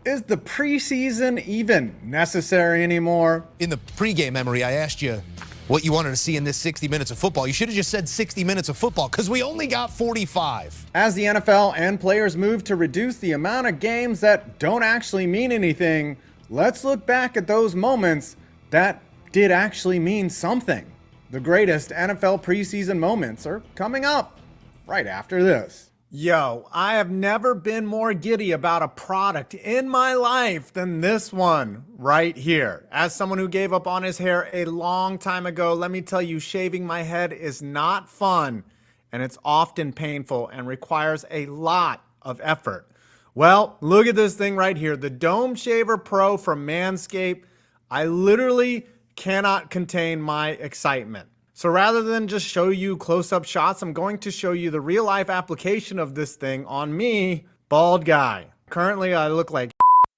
Is the preseason even necessary anymore? In the pregame memory, I asked you what you wanted to see in this 60 minutes of football. You should have just said 60 minutes of football because we only got 45. As the NFL and players move to reduce the amount of games that don't actually mean anything, let's look back at those moments that did actually mean something. The greatest NFL preseason moments are coming up right after this. Yo, I have never been more giddy about a product in my life than this one right here. As someone who gave up on his hair a long time ago, let me tell you, shaving my head is not fun, and it's often painful and requires a lot of effort. Well, look at this thing right here, the Dome Shaver Pro from Manscape. I literally cannot contain my excitement. So rather than just show you close-up shots, I'm going to show you the real-life application of this thing on me, bald guy. Currently, I look like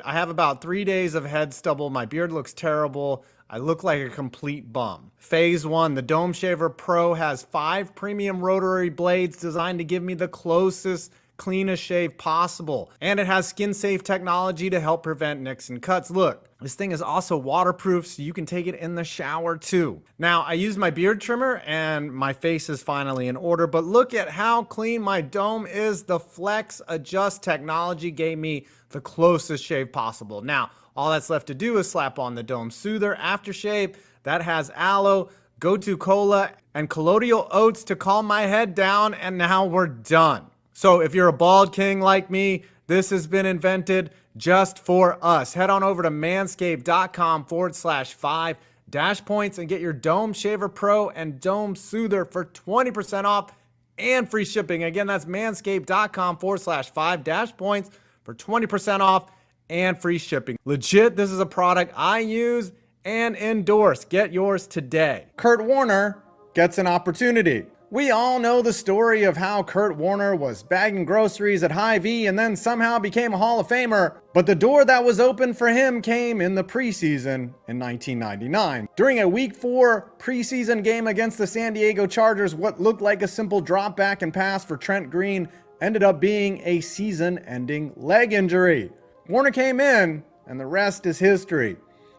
I have about 3 days of head stubble. My beard looks terrible. I look like a complete bum. Phase 1, the Dome Shaver Pro has 5 premium rotary blades designed to give me the closest, cleanest shave possible. And it has skin-safe technology to help prevent nicks and cuts. Look. This thing is also waterproof, so you can take it in the shower too. Now, I used my beard trimmer and my face is finally in order, but look at how clean my dome is. The Flex Adjust technology gave me the closest shave possible. Now, all that's left to do is slap on the Dome Soother aftershave that has aloe, gotu kola, and colloidal oats to calm my head down, and now we're done. So if you're a bald king like me, this has been invented just for us. Head on over to manscaped.com/5-points and get your Dome Shaver Pro and Dome Soother for 20% off and free shipping. Again, that's manscaped.com/5-points for 20% off and free shipping. Legit, this is a product I use and endorse. Get yours today. Kurt Warner gets an opportunity. We all know the story of how Kurt Warner was bagging groceries at Hy-Vee and then somehow became a Hall of Famer, but the door that was open for him came in the preseason in 1999. During a Week 4 preseason game against the San Diego Chargers, what looked like a simple drop back and pass for Trent Green ended up being a season-ending leg injury. Warner came in, and the rest is history.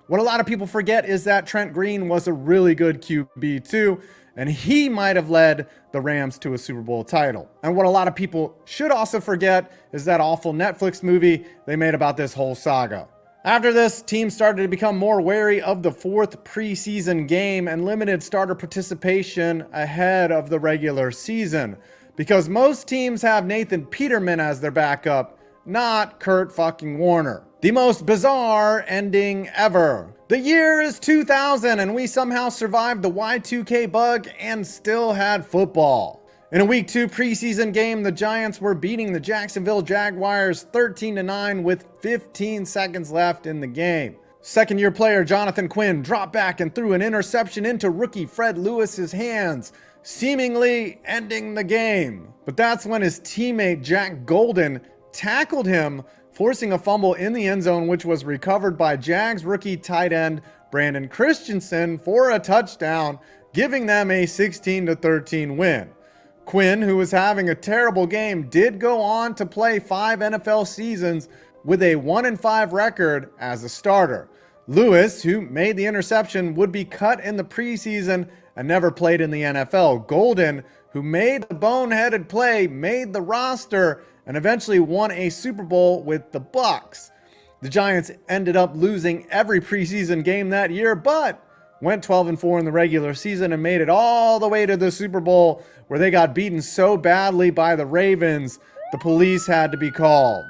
What a lot of people forget is that Trent Green was a really good QB too, and he might have led the Rams to a Super Bowl title. And what a lot of people should also forget is that awful Netflix movie they made about this whole saga. After this, teams started to become more wary of the 4th preseason game and limited starter participation ahead of the regular season, because most teams have Nathan Peterman as their backup, not Kurt fucking Warner. The most bizarre ending ever. The year is 2000 and we somehow survived the Y2K bug and still had football. In a Week 2 preseason game, the Giants were beating the Jacksonville Jaguars 13-9 with 15 seconds left in the game. Second-year player Jonathan Quinn dropped back and threw an interception into rookie Fred Lewis's hands, seemingly ending the game. But that's when his teammate Jack Golden tackled him, forcing a fumble in the end zone, which was recovered by Jags rookie tight end Brandon Christensen for a touchdown, giving them a 16-13 win. Quinn, who was having a terrible game, did go on to play 5 NFL seasons with a 1-5 record as a starter. Lewis, who made the interception, would be cut in the preseason and never played in the NFL. Golden, who made the boneheaded play, made the roster and eventually won a Super Bowl with the Bucks. The Giants ended up losing every preseason game that year, but went 12-4 in the regular season and made it all the way to the Super Bowl, where they got beaten so badly by the Ravens, the police had to be called.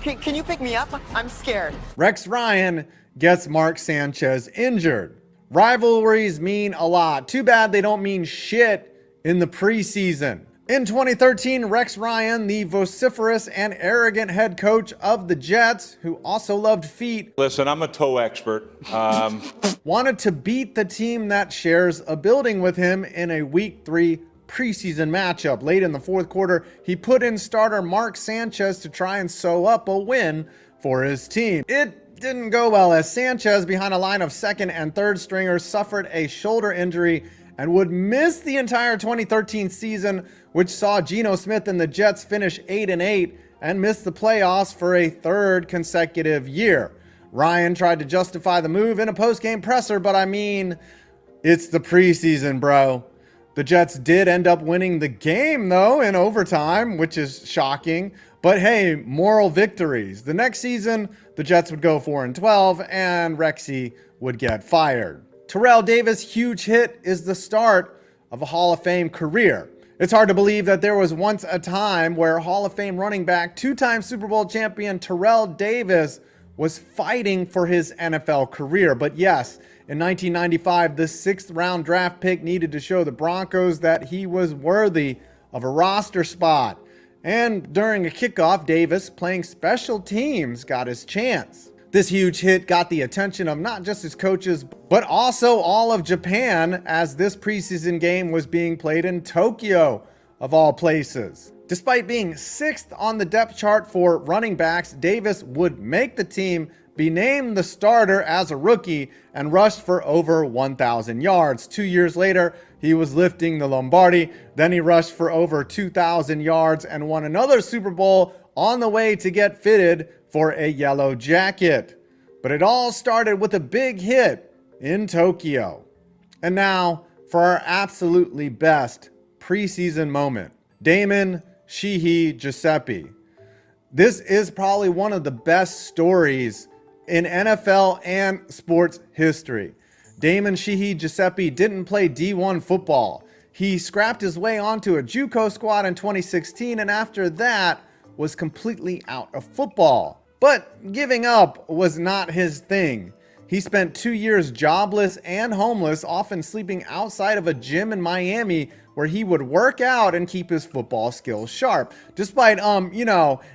Can you pick me up? I'm scared. Rex Ryan gets Mark Sanchez injured. Rivalries mean a lot. Too bad they don't mean shit in the preseason. In 2013, Rex Ryan, the vociferous and arrogant head coach of the Jets, who also loved feet, listen, I'm a toe expert, wanted to beat the team that shares a building with him in a Week 3 preseason matchup. Late in the 4th quarter, he put in starter Mark Sanchez to try and sew up a win for his team. It didn't go well, as Sanchez, behind a line of 2nd and 3rd stringers, suffered a shoulder injury and would miss the entire 2013 season, which saw Geno Smith and the Jets finish 8-8 and missed the playoffs for a third consecutive year. Ryan tried to justify the move in a post-game presser, but I mean, it's the preseason, bro. The Jets did end up winning the game, though, in overtime, which is shocking. But hey, moral victories. The next season, the Jets would go 4-12, and Rexy would get fired. Terrell Davis' huge hit is the start of a Hall of Fame career. It's hard to believe that there was once a time where Hall of Fame running back, two-time Super Bowl champion Terrell Davis was fighting for his NFL career. But yes, in 1995, the 6th round draft pick needed to show the Broncos that he was worthy of a roster spot. And during a kickoff, Davis, playing special teams, got his chance. This huge hit got the attention of not just his coaches, but also all of Japan, as this preseason game was being played in Tokyo, of all places. Despite being 6th on the depth chart for running backs, Davis would make the team, be named the starter as a rookie, and rushed for over 1,000 yards. 2 years later, he was lifting the Lombardi. Then he rushed for over 2,000 yards and won another Super Bowl on the way to get fitted for a yellow jacket. But it all started with a big hit in Tokyo. And now for our absolutely best preseason moment. Damon Shiihi Giuseppe. This is probably one of the best stories in NFL and sports history. Damon Shiihi Giuseppe didn't play D1 football. He scrapped his way onto a JUCO squad in 2016, and after that was completely out of football. But giving up was not his thing. He spent 2 years jobless and homeless, often sleeping outside of a gym in Miami where he would work out and keep his football skills sharp, despite,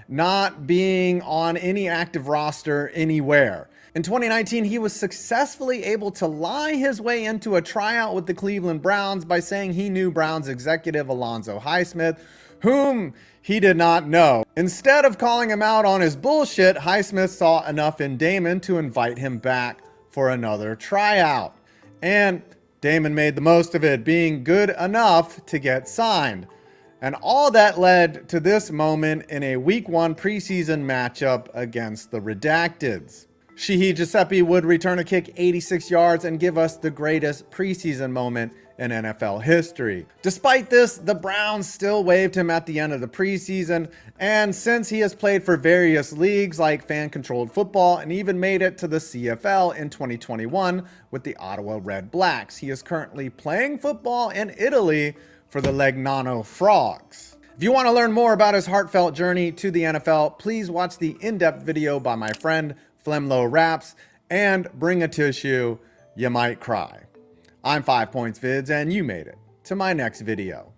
not being on any active roster anywhere. In 2019, he was successfully able to lie his way into a tryout with the Cleveland Browns by saying he knew Browns executive Alonzo Highsmith, whom he did not know. Instead of calling him out on his bullshit, Highsmith saw enough in Damon to invite him back for another tryout. And Damon made the most of it, being good enough to get signed. And all that led to this moment in a Week 1 preseason matchup against the Redacteds. Shiihi Giuseppe would return a kick 86 yards and give us the greatest preseason moment in NFL history. Despite this, the Browns still waived him at the end of the preseason, and since he has played for various leagues like fan-controlled football and even made it to the CFL in 2021 with the Ottawa Red Blacks, he is currently playing football in Italy for the Legnano Frogs. If you want to learn more about his heartfelt journey to the NFL, please watch the in-depth video by my friend Flemlo Raps and Bring a Tissue, You Might Cry. I'm 5 Points Vids, and you made it to my next video.